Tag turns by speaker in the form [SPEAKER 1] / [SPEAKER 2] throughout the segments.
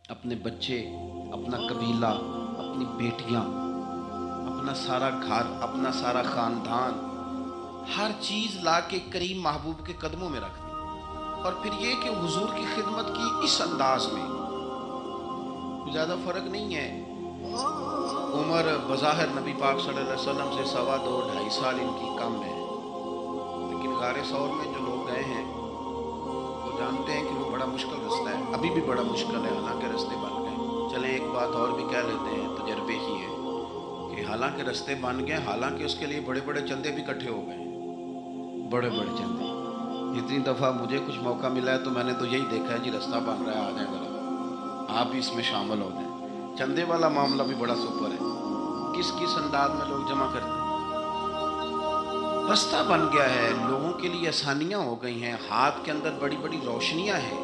[SPEAKER 1] اپنے بچے، اپنا قبیلہ، اپنی بیٹیاں، اپنا سارا گھر، اپنا سارا خاندان، ہر چیز لا کے کریم محبوب کے قدموں میں رکھ دی، اور پھر یہ کہ حضور کی خدمت کی اس انداز میں۔ کوئی زیادہ فرق نہیں ہے، عمر بظاہر نبی پاک صلی اللہ علیہ وسلم سے 2.5 سال ان کی کم ہے، لیکن غار ثور میں جو لوگ گئے ہیں وہ جانتے ہیں کہ وہ بڑا مشکل رستہ ہے، ابھی بھی بڑا مشکل ہے، حالانکہ رستے بن گئے۔ چلیں ایک بات اور بھی کہہ لیتے ہیں، تجربے کی ہے کہ حالانکہ رستے بن گئے، حالانکہ اس کے لیے بڑے بڑے چندے بھی اکٹھے ہو گئے ہیں، بڑے بڑے چندے۔ جتنی دفعہ مجھے کچھ موقع ملا ہے تو میں نے تو یہی دیکھا ہے جی رستہ بن رہا ہے، آ جائیں ذرا آپ بھی اس میں شامل ہو جائیں۔ چندے والا معاملہ بھی بڑا سپر ہے، کس کس انداز میں لوگ جمع کرتے ہیں۔ رستہ بن گیا ہے، لوگوں کے لیے آسانیاں ہو گئی ہیں، ہاتھ کے اندر بڑی بڑی روشنیاں ہیں،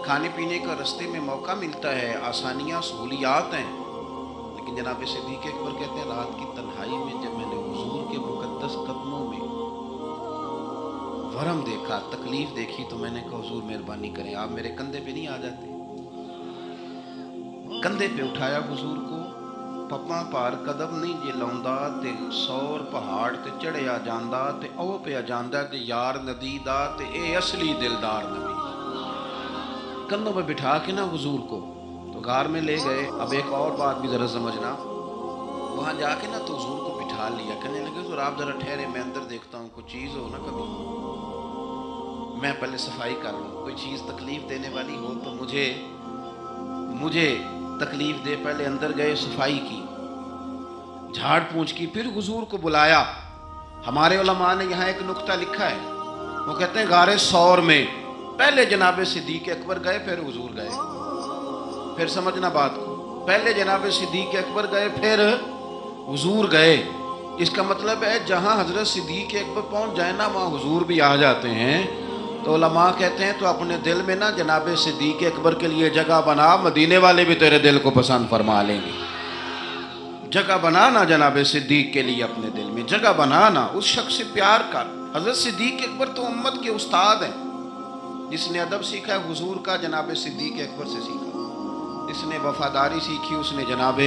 [SPEAKER 1] کھانے پینے کا رستے میں موقع ملتا ہے، آسانیاں سہولیات ہیں، لیکن جناب صدیق اکبر کہتے ہیں رات کی تنہائی میں جب میں نے حضور کے مقدس قدموں میں ورم دیکھا، تکلیف دیکھی، تو میں نے کہا حضور مہربانی کریں، آپ میرے کندھے پہ نہیں آ جاتے؟ کندھے پہ اٹھایا حضور کو، پپاں پار قدم نہیں جے لاؤندا تے 100 پہاڑ تے چڑھیا جاندا تے او پیا جاندا تے یار ندی دا تے اے اصلی دلدار نبی۔ کندھوں پہ بٹھا کے نا حضور کو تو غار میں لے گئے۔ اب ایک اور بات بھی ذرا سمجھنا، وہاں جا کے نا تو حضور کو بٹھا لیا، کہنے لگے حضور آپ ذرا ٹھہرے، میں اندر دیکھتا ہوں، کوئی چیز ہو نا کبھی، میں پہلے صفائی کر لوں، کوئی چیز تکلیف دینے والی ہو تو مجھے تکلیف دے۔ پہلے اندر گئے، صفائی کی، جھاڑ پونچھ کی، پھر حضور کو بلایا۔ ہمارے علماء نے یہاں ایک نقطہ لکھا ہے، وہ کہتے ہیں غار ثور میں پہلے جناب صدیق اکبر گئے، پھر حضور گئے۔ پھر سمجھنا بات کو، پہلے جناب صدیق اکبر گئے، پھر حضور گئے۔ اس کا مطلب ہے جہاں حضرت صدیق اکبر پہنچ جائے نا وہاں حضور بھی آ جاتے ہیں۔ تو علماء کہتے ہیں تو اپنے دل میں نا جناب صدیق اکبر کے لیے جگہ بنا، مدینے والے بھی تیرے دل کو پسند فرما لیں گے۔ جگہ بنانا جناب صدیق کے لیے، اپنے دل میں جگہ بنانا، اس شخص سے پیار کر۔ حضرت صدیق اکبر تو امت کے استاد ہیں، جس نے ادب سیکھا ہے حضور کا جناب صدیق اکبر سے سیکھا، جس نے وفاداری سیکھی اس نے جناب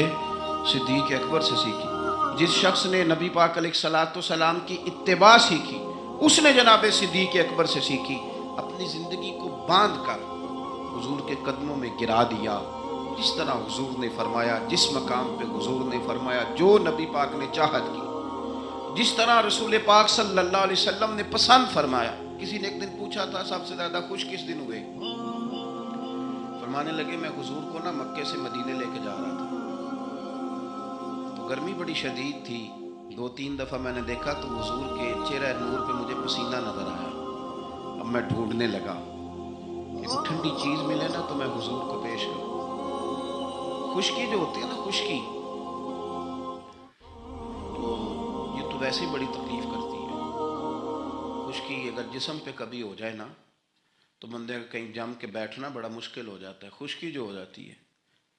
[SPEAKER 1] صدیق اکبر سے سیکھی، جس شخص نے نبی پاک علیہ الصلوۃ والسلام کی اتباع سیکھی اس نے جناب صدیق اکبر سے سیکھی۔ اپنی زندگی کو باندھ کر حضور کے قدموں میں گرا دیا، جس طرح حضور نے فرمایا، جس مقام پہ حضور نے فرمایا، جو نبی پاک نے چاہت کی، جس طرح رسول پاک صلی اللہ علیہ وسلم نے پسند فرمایا۔ کسی نے ایک دن پوچھا تھا سب سے زیادہ خوش کس دن ہوئے؟ فرمانے لگے میں حضور کو نا مکے سے مدینے لے کے جا رہا تھا، تو گرمی بڑی شدید تھی، 2-3 دفعہ میں نے دیکھا تو حضور کے چہرہ نور پہ مجھے پسینہ نظر آیا۔ اب میں ڈھونڈنے لگا کہ کوئی ٹھنڈی چیز ملے نا تو میں حضور کو پیش کروں۔ خشکی جو ہوتی ہے نا، خشکی تو یہ تو ویسے ہی بڑی تکلیف کرتی ہے۔ خشکی اگر جسم پہ کبھی ہو جائے نا تو بندے کا کہیں جم کے بیٹھنا بڑا مشکل ہو جاتا ہے۔ خشکی جو ہو جاتی ہے،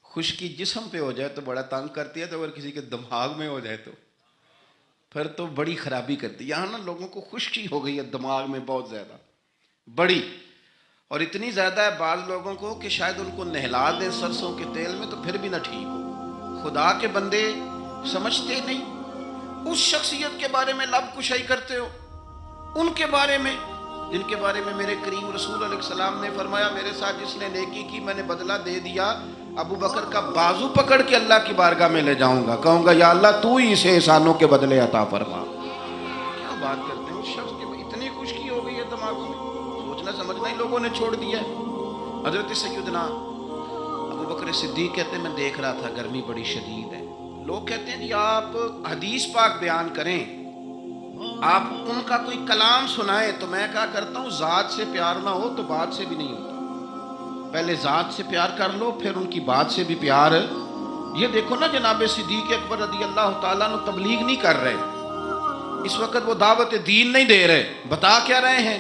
[SPEAKER 1] خشکی جسم پہ ہو جائے تو بڑا تنگ کرتی ہے، تو اگر کسی کے دماغ میں ہو جائے تو پھر تو بڑی خرابی کرتی ہے۔ یہاں نا لوگوں کو خشکی ہو گئی ہے دماغ میں بہت زیادہ، بڑی، اور اتنی زیادہ ہے بعض لوگوں کو کہ شاید ان کو نہلا دیں سرسوں کے تیل میں تو پھر بھی نہ ٹھیک ہو۔ خدا کے بندے سمجھتے نہیں، اس شخصیت کے بارے میں لب کشائی کرتے ہو، ان کے بارے میں جن کے بارے میں میرے کریم رسول علیہ السلام نے فرمایا میرے ساتھ جس نے نیکی کی میں نے بدلہ دے دیا، ابو بکر کا بازو پکڑ کے اللہ کی بارگاہ میں لے جاؤں گا، کہوں گا یا اللہ تو ہی اسے احسانوں کے بدلے عطا فرما۔ کیا بات کرتے ہیں، اس شخص کے اتنی خشکی ہو گئی ہے دماغوں میں، سوچنا سمجھنا ہی لوگوں نے چھوڑ دیا ہے۔ حضرت سیدنا ابو بکر صدیق کہتے ہیں میں دیکھ رہا تھا گرمی بڑی شدید ہے، لوگ کہتے ہیں جی آپ حدیث پاک بیان کریں، آپ ان کا کوئی کلام سنائیں، تو میں کہا کرتا ہوں ذات سے پیار نہ ہو تو بات سے بھی نہیں ہوتا، پہلے ذات سے پیار کر لو پھر ان کی بات سے بھی پیار۔ یہ دیکھو نا جناب صدیق اکبر رضی اللہ تعالیٰ عنہ تبلیغ نہیں کر رہے اس وقت، وہ دعوت دین نہیں دے رہے، بتا کیا رہے ہیں؟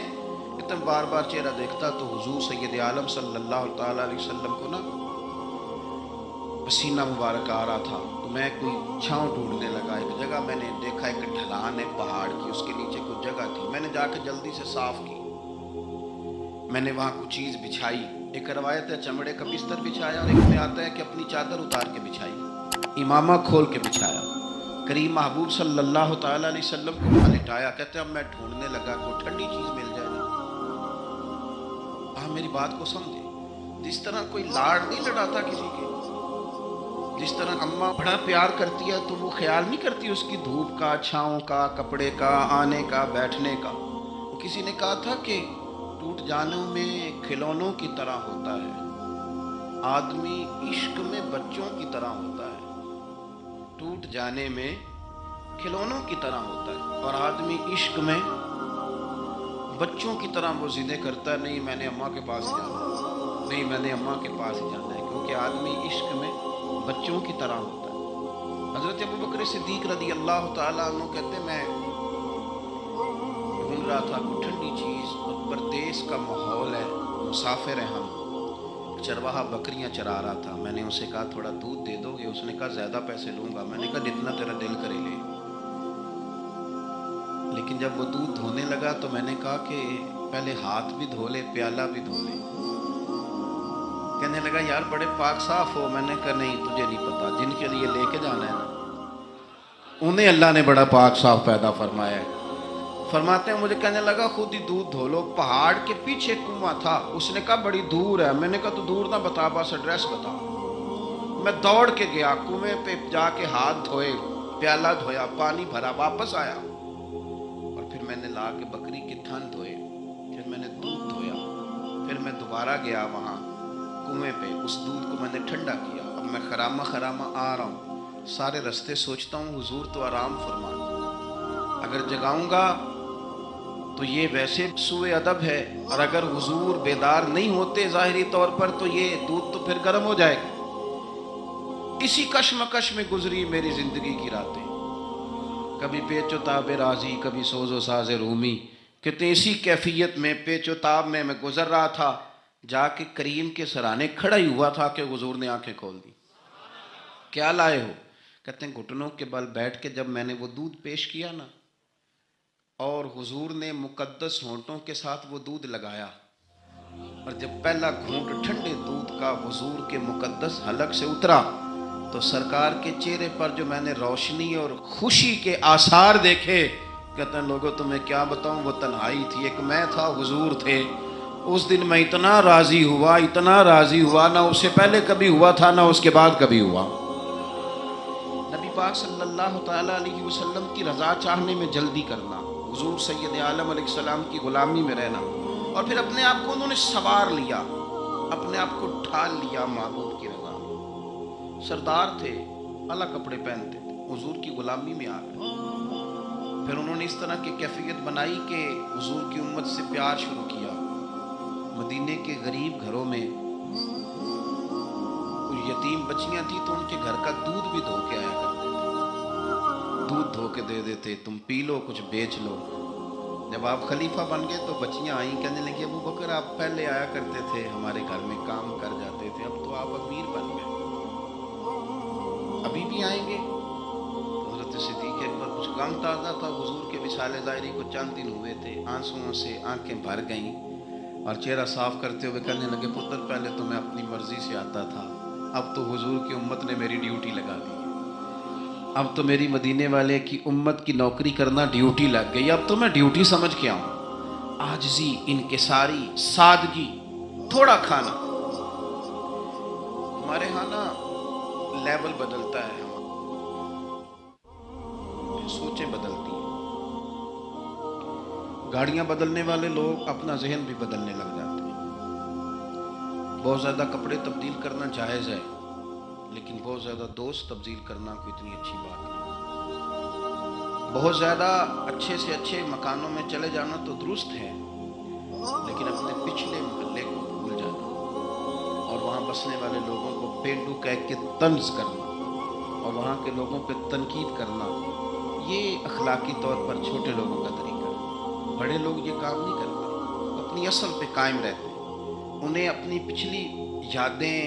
[SPEAKER 1] اتنا بار بار چہرہ دیکھتا تو حضور سید عالم صلی اللہ تعالیٰ علیہ وسلم کو نا پسینہ مبارک آ رہا تھا، تو میں کوئی چھاؤں ڈھونڈنے لگا۔ ایک جگہ میں نے دیکھا ایک ڈھلان ہے پہاڑ کی، اس کے نیچے کچھ جگہ تھی، میں نے جا کے جلدی سے صاف کی، میں نے وہاں کچھ چیز بچھائی، ایک روایت ہے چمڑے کا بستر بچھایا، اور ایک میں آتا ہے کہ اپنی چادر اتار کے بچھائی، امامہ کھول کے بچھایا، کریم محبوب صلی اللہ تعالیٰ علیہ وسلم کو وہاں لٹایا، کہتے ہیں اب میں ڈھونڈنے لگا کوئی ٹھنڈی چیز مل جائے نا۔ آپ میری بات کو سمجھے، جس طرح کوئی لاڑ نہیں لڑاتا کسی کے، جس طرح اماں بڑا پیار کرتی ہے تو وہ خیال نہیں کرتی اس کی دھوپ کا، چھاؤں کا، کپڑے کا، آنے کا، بیٹھنے کا۔ کسی نے کہا تھا کہ ٹوٹ جانوں میں کھلونوں کی طرح ہوتا ہے، آدمی عشق میں بچوں کی طرح ہوتا ہے۔ ٹوٹ جانے میں کھلونوں کی طرح ہوتا ہے اور آدمی عشق میں بچوں کی طرح وہ ضدیں کرتا ہے، نہیں میں نے اماں کے پاس جانا ہے، نہیں میں نے اماں کے پاس جانا ہے، کیونکہ آدمی عشق میں بچوں کی طرح ہوتا ہے۔ حضرت ابوبکر صدیق رضی اللہ تعالیٰ عنہ کہتے میں ڈھونڈ رہا تھا کوئی ٹھنڈی چیز، اور پردیس کا ماحول ہے، مسافر ہیں ہم، چرواہا بکریاں چرا رہا تھا، میں نے اسے کہا تھوڑا دودھ دے دو گے؟ اس نے کہا زیادہ پیسے لوں گا۔ میں نے کہا جتنا تیرا دل کرے لے۔ لیکن جب وہ دودھ دھونے لگا تو میں نے کہا کہ پہلے ہاتھ بھی دھو لے، پیالہ بھی دھو لے۔ کہنے لگا یار بڑے پاک صاف ہو۔ میں نے کہا نہیں تجھے نہیں پتا، جن کے لیے لے کے جانا ہے نا انہیں اللہ نے بڑا پاک صاف پیدا فرمایا ہے۔ فرماتے ہیں مجھے کہنے لگا خود ہی دودھ دھو لو۔ پہاڑ کے پیچھے کنواں تھا، اس نے کہا بڑی دور ہے۔ میں نے کہا تو دور نہ بتا، بس ایڈریس بتا۔ میں دوڑ کے گیا کنویں پہ، جا کے ہاتھ دھوئے، پیالہ دھویا، پانی بھرا، واپس آیا، اور پھر میں نے لا کے بکری کے تھن دھوئے، پھر میں نے دودھ دھویا، پھر میں دوبارہ گیا وہاں کنویں پہ، اس دودھ کو میں نے ٹھنڈا کیا۔ اب میں خرامہ خرامہ آ رہا ہوں، سارے رستے سوچتا ہوں حضور تو آرام فرما، اگر جگاؤں گا تو یہ ویسے سوء ادب ہے، اور اگر حضور بیدار نہیں ہوتے ظاہری طور پر تو یہ دودھ تو پھر گرم ہو جائے گا۔ اسی کشمکش میں گزری میری زندگی کی راتیں، کبھی پیچ و تاب راضی، کبھی سوز و ساز رومی، کہتے اسی کیفیت میں پیچ و تاب میں گزر رہا تھا، جا کے کریم کے سرانے کھڑا ہی ہوا تھا کہ حضور نے آنکھیں کھول دی۔ کیا لائے ہو؟ کہتے ہیں گھٹنوں کے بل بیٹھ کے جب میں نے وہ دودھ پیش کیا نا، اور حضور نے مقدس ہونٹوں کے ساتھ وہ دودھ لگایا، اور جب پہلا گھونٹ ٹھنڈے دودھ کا حضور کے مقدس حلق سے اترا تو سرکار کے چہرے پر جو میں نے روشنی اور خوشی کے آثار دیکھے، کہتے ہیں لوگوں تمہیں کیا بتاؤں، وہ تنہائی تھی، ایک میں تھا، حضور تھے۔ اس دن میں اتنا راضی ہوا، اتنا راضی ہوا، نہ اس سے پہلے کبھی ہوا تھا نہ اس کے بعد کبھی ہوا۔ نبی پاک صلی اللہ تعالیٰ علیہ وسلم کی رضا چاہنے میں جلدی کرنا، حضور سید عالم علیہ السلام کی غلامی میں رہنا، اور پھر اپنے آپ کو انہوں نے سوار لیا، اپنے آپ کو ڈھال لیا محبوب کی رضا میں۔ سردار تھے، اعلیٰ کپڑے پہنتے تھے، حضور کی غلامی میں آ گئے۔ پھر انہوں نے اس طرح کی کیفیت بنائی کہ حضور کی امت سے پیار شروع کیا۔ مدینے کے غریب گھروں میں کچھ یتیم بچیاں تھیں تو ان کے گھر کا دودھ بھی دھو کے آیا کرتے تھے، دودھ دھو کے دے دیتے، تم پی لو، کچھ بیچ لو۔ جب آپ خلیفہ بن گئے تو بچیاں آئیں، کہنے لگی ابو بکر آپ پہلے آیا کرتے تھے، ہمارے گھر میں کام کر جاتے تھے، اب تو آپ امیر بن گئے، ابھی بھی آئیں گے؟ حضرت صدیق اکبر کچھ کم تازہ تھا، حضور کے وصال ظاہری کو چند دن ہوئے تھے، آنسوؤں سے آنکھیں بھر گئیں، اور چہرہ صاف کرتے ہوئے کہنے لگے پتر پہلے تو میں اپنی مرضی سے آتا تھا، اب تو حضور کی امت نے میری ڈیوٹی لگا دی، اب تو میری مدینے والے کی امت کی نوکری کرنا ڈیوٹی لگ گئی، اب تو میں ڈیوٹی سمجھ کے آؤں۔ عاجزی، انکساری، سادگی، تھوڑا کھانا۔ ہمارے ہاں نا لیول بدلتا ہے، سوچیں بدلتی ہیں، گاڑیاں بدلنے والے لوگ اپنا ذہن بھی بدلنے لگ جاتے ہیں۔ بہت زیادہ کپڑے تبدیل کرنا جائز ہے، لیکن بہت زیادہ دوست تبدیل کرنا کوئی اتنی اچھی بات نہیں۔ بہت زیادہ اچھے سے اچھے مکانوں میں چلے جانا تو درست ہے، لیکن اپنے پچھلے محلے کو بھول جانا اور وہاں بسنے والے لوگوں کو پینڈو کہہ کے طنز کرنا اور وہاں کے لوگوں پہ تنقید کرنا، یہ اخلاقی طور پر چھوٹے لوگوں کا طریقہ ہے۔ بڑے لوگ یہ کام نہیں کرتے، وہ اپنی اصل پہ قائم رہتے ہیں، انہیں اپنی پچھلی یادیں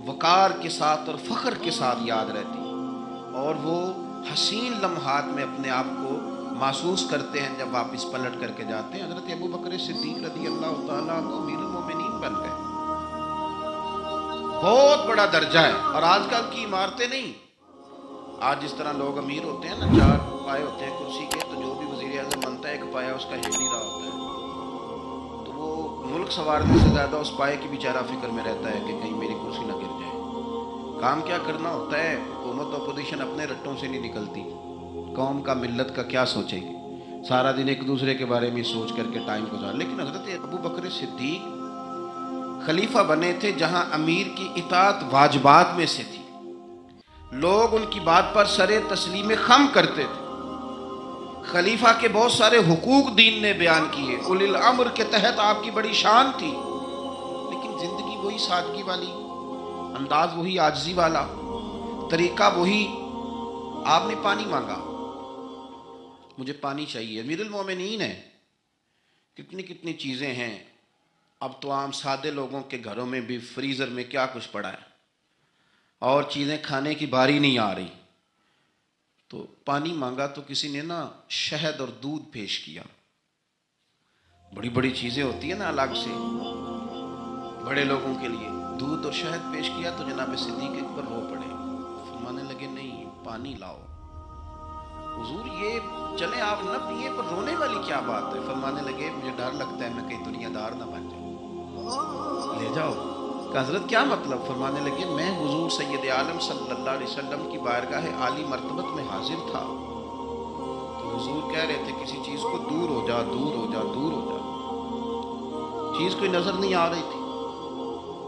[SPEAKER 1] وقار کے ساتھ اور فخر کے ساتھ یاد رہتی ہیں، اور وہ حسین لمحات میں اپنے آپ کو محسوس کرتے ہیں جب واپس پلٹ کر کے جاتے ہیں۔ حضرت ابوبکر صدیق رضی اللہ تعالیٰ عنہ امیر المومنین بن گئے، بہت بڑا درجہ ہے. اور آج کل کی عمارتیں نہیں. آج جس طرح لوگ امیر ہوتے ہیں نا، 4 پائے ہوتے ہیں کرسی کے، تو جو بھی وزیر اعظم بنتا ہے 1 پایا اس کا ہل نہیں رہا ہوتا ہے، تو وہ ملک سنوارنے سے زیادہ اس پائے کی بیچارہ فکر میں رہتا ہے کہ کہیں میری کرسی نہ گر جائے. کام کیا کرنا ہوتا ہے. حکومت اپوزیشن اپنے رٹوں سے نہیں نکلتی. قوم کا ملت کا کیا سوچے گی؟ سارا دن ایک دوسرے کے بارے میں سوچ کر کے ٹائم گزار. لیکن حضرت ابو بکر صدیق خلیفہ بنے تھے جہاں امیر کی اطاعت واجبات میں سے تھی. لوگ ان کی بات پر سر تسلیم خم کرتے تھے. خلیفہ کے بہت سارے حقوق دین نے بیان کیے. اولی الامر کے تحت آپ کی بڑی شان تھی، لیکن زندگی وہی سادگی والی، انداز وہی عاجزی والا، طریقہ وہی. آپ نے پانی مانگا، مجھے پانی چاہیے. امیر المومنین ہے. کتنی کتنی چیزیں ہیں. اب تو عام سادے لوگوں کے گھروں میں بھی فریزر میں کیا کچھ پڑا ہے، اور چیزیں کھانے کی باری نہیں آ رہی. تو پانی مانگا تو کسی نے نا شہد اور دودھ پیش کیا. بڑی بڑی چیزیں ہوتی ہیں نا الگ سے بڑے لوگوں کے لیے. دودھ اور شہد پیش کیا تو جناب صدیق اکبر رو پڑے. فرمانے لگے نہیں، پانی لاؤ. حضور یہ چلیں آپ نہ پیئے، پر رونے والی کیا بات ہے؟ فرمانے لگے مجھے ڈر لگتا ہے میں کہیں دنیا دار نہ بن جاؤں. لے جاؤ. کہ حضرت کیا مطلب؟ فرمانے لگے میں حضور سید عالم صلی اللہ علیہ وسلم کی بارگاہ عالی مرتبت میں حاضر تھا، تو حضور کہہ رہے تھے کسی چیز کو دور ہو جا، دور ہو جا، دور ہو جا. چیز کوئی نظر نہیں آ رہی تھی.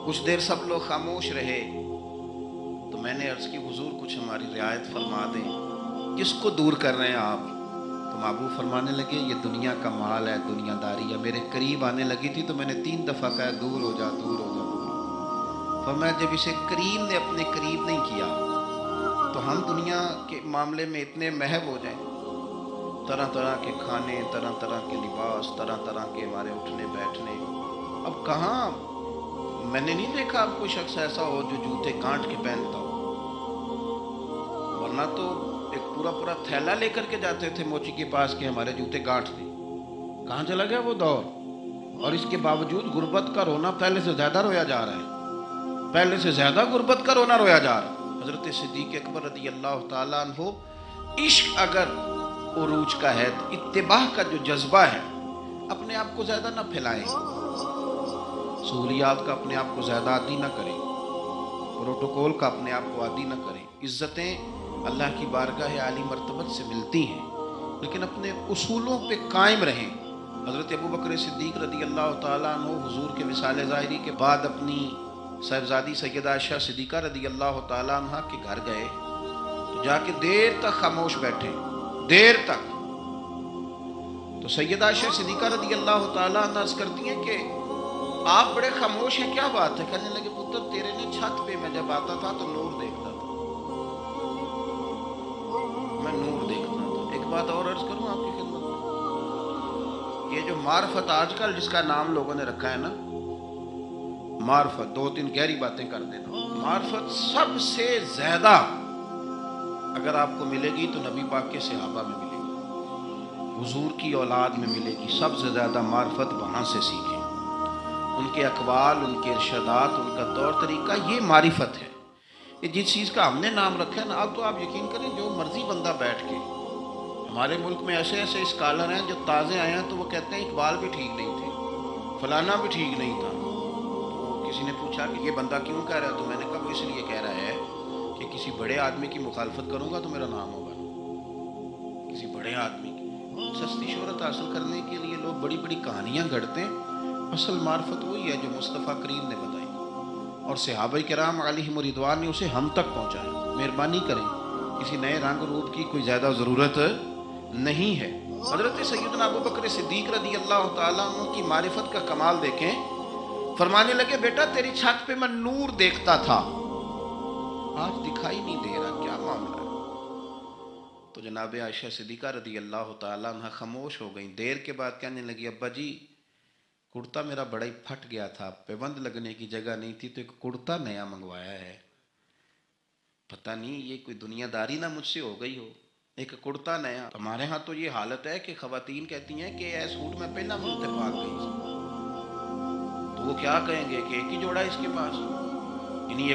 [SPEAKER 1] کچھ دیر سب لوگ خاموش رہے. تو میں نے عرض کی حضور کچھ ہماری رعایت فرما دیں، کس کو دور کر رہے ہیں آپ؟ تو محبوب فرمانے لگے یہ دنیا کا مال ہے، دنیا داری ہے. میرے قریب آنے لگی تھی تو میں نے 3 دفعہ کہا دور ہو جا، دور ہو جا. فرمایا جب اسے کریم نے اپنے قریب نہیں کیا تو ہم دنیا کے معاملے میں اتنے محب ہو جائیں. طرح طرح کے کھانے، طرح طرح کے لباس، طرح طرح کے ہمارے اٹھنے بیٹھنے. اب کہاں میں نے نہیں دیکھا اب کوئی شخص ایسا ہو جو جوتے گانٹ کے پہنتا ہو، ورنہ تو ایک پورا پورا تھیلا لے کر کے جاتے تھے موچی کے پاس کہ ہمارے جوتے گانٹ دیں. کہاں چلا گیا وہ دور؟ اور اس کے باوجود غربت کا رونا پہلے سے زیادہ رویا جا رہا ہے، پہلے سے زیادہ غربت کا رونا رویا جا رہا ہے. حضرت صدیق اکبر رضی اللہ تعالیٰ عنہ، عشق اگر عروج کا ہے تو اتباع کا جو جذبہ ہے، اپنے آپ کو زیادہ نہ پھیلائیں، سہولیات کا اپنے آپ کو زیادہ عادی نہ کریں، پروٹوکول کا اپنے آپ کو عادی نہ کریں. عزتیں اللہ کی بارگاہ عالی مرتبت سے ملتی ہیں، لیکن اپنے اصولوں پہ قائم رہیں. حضرت ابو بکر صدیق رضی اللہ تعالیٰ عنہ حضور کے وصال ظاہری کے بعد اپنی صاحبزادی سیدہ عائشہ صدیقہ رضی اللہ تعالیٰ عنہ کے گھر گئے تو جا کے دیر تک خاموش بیٹھے، دیر تک. تو سیدہ عائشہ صدیقہ رضی اللہ تعالیٰ عنہ عرض کرتی ہیں کہ آپ بڑے خاموش ہیں، کیا بات ہے؟ کہنے لگے پتر تیرے نے چھت پہ میں جب آتا تھا تو نور دیکھتا تھا، میں نور دیکھتا تھا. ایک بات اور عرض کروں آپ کی خدمت میں، یہ جو معرفت آج کل جس کا نام لوگوں نے رکھا ہے نا معرفت، 2-3 گہری باتیں کر دینا. معرفت سب سے زیادہ اگر آپ کو ملے گی تو نبی پاک کے صحابہ میں ملے گی، حضور کی اولاد میں ملے گی. سب سے زیادہ معرفت وہاں سے سیکھیں. ان کے اقوال، ان کے ارشادات، ان کا طور طریقہ، یہ معرفت ہے. یہ جس چیز کا ہم نے نام رکھا ہے نا، اب تو آپ یقین کریں جو مرضی بندہ بیٹھ کے، ہمارے ملک میں ایسے ایسے اسکالر ہیں جو تازے آئے ہیں تو وہ کہتے ہیں اقبال بھی ٹھیک نہیں تھے، فلانا بھی ٹھیک نہیں تھا. تو کسی نے پوچھا کہ یہ بندہ کیوں کہہ رہا ہے؟ تو میں نے کہا وہ اس لیے کہہ رہا ہے کہ کسی بڑے آدمی کی مخالفت کروں گا تو میرا نام ہوگا. کسی بڑے آدمی کی سستی شہرت حاصل کرنے کے لیے لوگ بڑی بڑی کہانیاں گھڑتے ہیں. اصل معرفت وہی ہے جو مصطفیٰ کریم نے بتائی اور صحابہ کرام علیہم رضوان نے اسے ہم تک پہنچایا. مہربانی کریں، کسی نئے رنگ روپ کی کوئی زیادہ ضرورت نہیں ہے. حضرت سیدنا ابو بکر صدیق رضی اللہ تعالیٰ عنہ کی معرفت کا کمال دیکھیں. فرمانے لگے بیٹا تیری چھت پہ میں نور دیکھتا تھا، آج دکھائی نہیں دے رہا، کیا معاملہ ہے؟ تو جناب عائشہ صدیقہ رضی اللہ تعالیٰ عنہ خاموش ہو گئیں. دیر کے بعد کہنے لگی ابا جی کرتا میرا بڑا ہی پھٹ گیا تھا، پیبند لگنے کی جگہ نہیں تھی تو ایک کرتا نیا منگوایا ہے. پتہ نہیں یہ کوئی دنیا داری نہ مجھ سے ہو گئی ہو، ایک کرتا نیا. ہمارے ہاں تو یہ حالت ہے کہ خواتین کہتی ہیں کہ اے سوٹ میں پہنا میں اتفاق گئی، تو وہ کیا کہیں گے کہ ایک ہی جوڑا اس کے پاس، ਇੰਨੀ